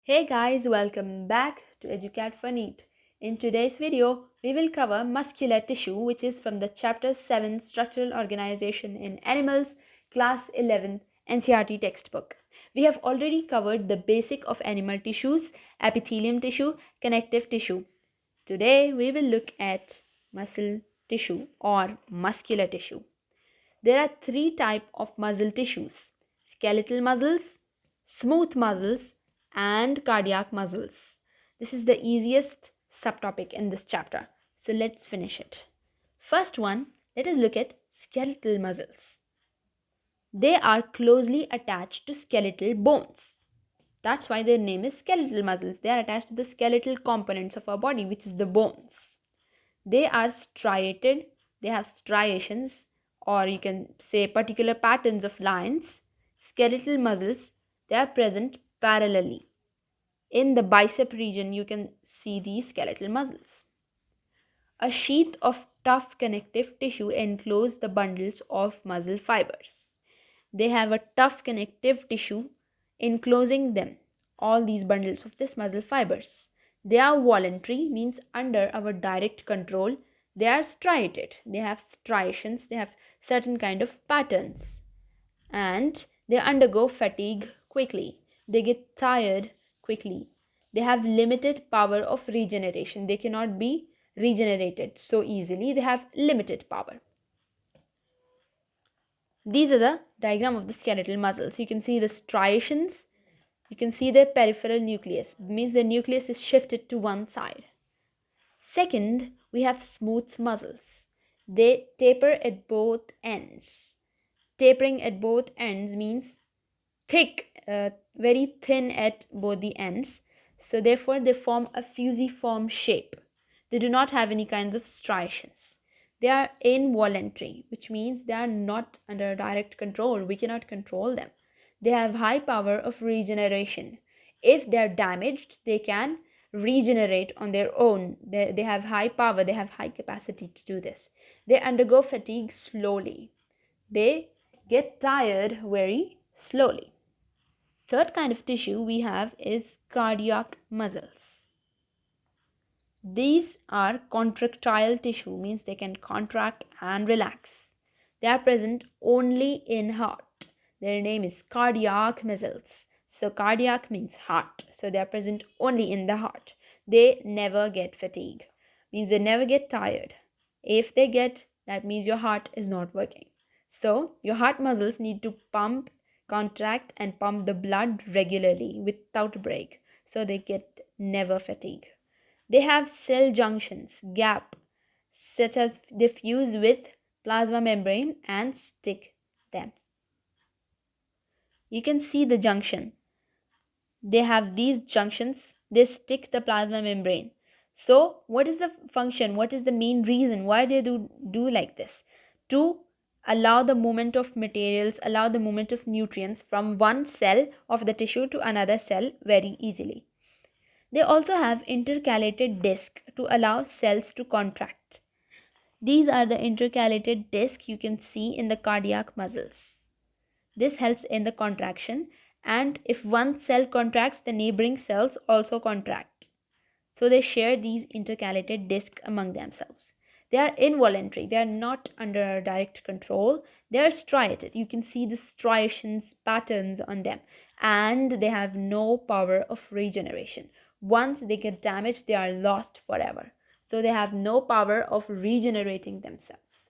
Hey guys, welcome back to Educat for NEET. In today's video, we will cover muscular tissue, which is from the Chapter 7 Structural Organization in Animals, Class 11 NCERT textbook. We have already covered the basic of animal tissues, epithelium tissue, connective tissue. Today, we will look at muscle tissue or muscular tissue. There are three types of muscle tissues: skeletal muscles, smooth muscles, and cardiac muscles. This is the easiest subtopic in this chapter. So let's finish it. First one, let us look at skeletal muscles. They are closely attached to skeletal bones. That's why their name is skeletal muscles. They are attached to the skeletal components of our body, which is the bones. They are striated, they have striations, or you can say particular patterns of lines. Skeletal muscles, they are present parallelly. In the bicep region, you can see these skeletal muscles. A sheath of tough connective tissue encloses the bundles of muscle fibers. They have a tough connective tissue enclosing them, all these bundles of this muscle fibers. They are voluntary, means under our direct control. They are striated, they have striations, they have certain kind of patterns, and they undergo fatigue quickly. They get tired quickly. They have limited power of regeneration. They cannot be regenerated so easily. They have limited power. These are the diagram of the skeletal muscles. You can see the striations. You can see the peripheral nucleus. Means the nucleus is shifted to one side. Second, we have smooth muscles. They taper at both ends. Tapering at both ends means thick, very thin at both the ends. So therefore they form a fusiform shape. They do not have any kinds of striations. They are involuntary, which means they are not under direct control. We cannot control them. They have high power of regeneration. If they are damaged, they can regenerate on their own. They have high power, they have high capacity to do this. They undergo fatigue slowly. They get tired very slowly. Third kind of tissue we have is cardiac muscles. These are contractile tissue, means they can contract and relax. They are present only in heart. Their name is cardiac muscles. So cardiac means heart. So they are present only in the heart. They never get fatigue. Means they never get tired. If they get, that means your heart is not working. So your heart muscles need to pump, contract and pump the blood regularly without break. So they get never fatigue. They have cell junctions, gap, such as they fuse with plasma membrane and stick them. You can see the junction. They have these junctions, they stick the plasma membrane. So what is the function? What is the main reason why they do like this? To allow the movement of materials, allow the movement of nutrients from one cell of the tissue to another cell very easily. They also have intercalated disc to allow cells to contract. These are the intercalated disc you can see in the cardiac muscles. This helps in the contraction, and if one cell contracts, the neighboring cells also contract. So they share these intercalated discs among themselves. They are involuntary, they are not under direct control. They are striated. You can see the striations patterns on them, and they have no power of regeneration. Once they get damaged, they are lost forever. So they have no power of regenerating themselves.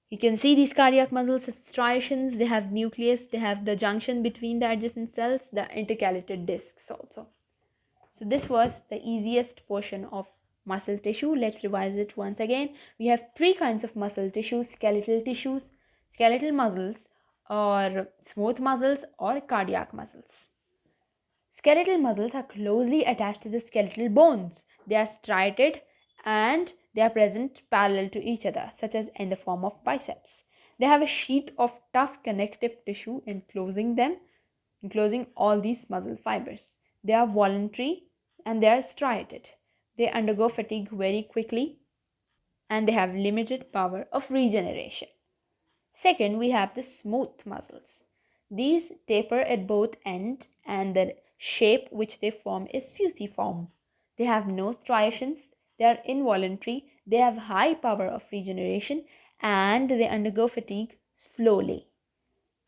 You can see these cardiac muscles have striations, they have nucleus, they have the junction between the adjacent cells, the intercalated discs also. So this was the easiest portion of muscle tissue. Let's revise it once again. We have three kinds of muscle tissues: skeletal muscles, or smooth muscles, or cardiac muscles. Skeletal muscles are closely attached to the skeletal bones. They are striated and they are present parallel to each other, such as in the form of biceps. They have a sheath of tough connective tissue enclosing them, enclosing all these muscle fibers. They are voluntary and they are striated. They undergo fatigue very quickly and they have limited power of regeneration. Second, we have the smooth muscles. These taper at both ends and the shape which they form is fusiform. They have no striations, they are involuntary, they have high power of regeneration, and they undergo fatigue slowly.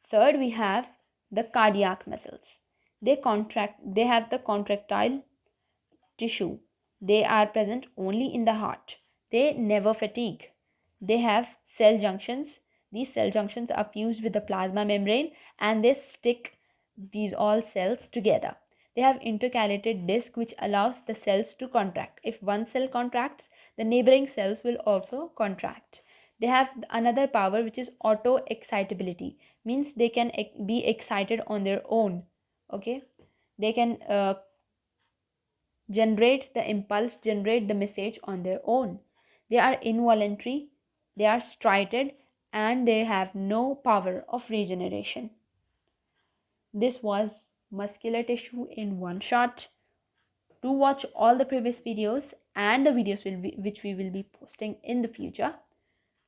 Third, we have the cardiac muscles. They have the contractile tissue. They are present only in the heart. They never fatigue. They have cell junctions. These cell junctions are fused with the plasma membrane and they stick these all cells together. They have intercalated disc which allows the cells to contract. If one cell contracts, the neighboring cells will also contract. They have another power which is auto excitability, means they can be excited on their own. Okay, they can generate the impulse, generate the message on their own. They are involuntary, they are striated, and they have no power of regeneration. This was muscular tissue in one shot. Do watch all the previous videos and the videos which we will be posting in the future.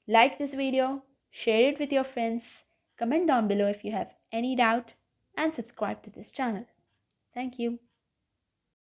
Like this video, share it with your friends, comment down below if you have any doubt, and subscribe to this channel. Thank you.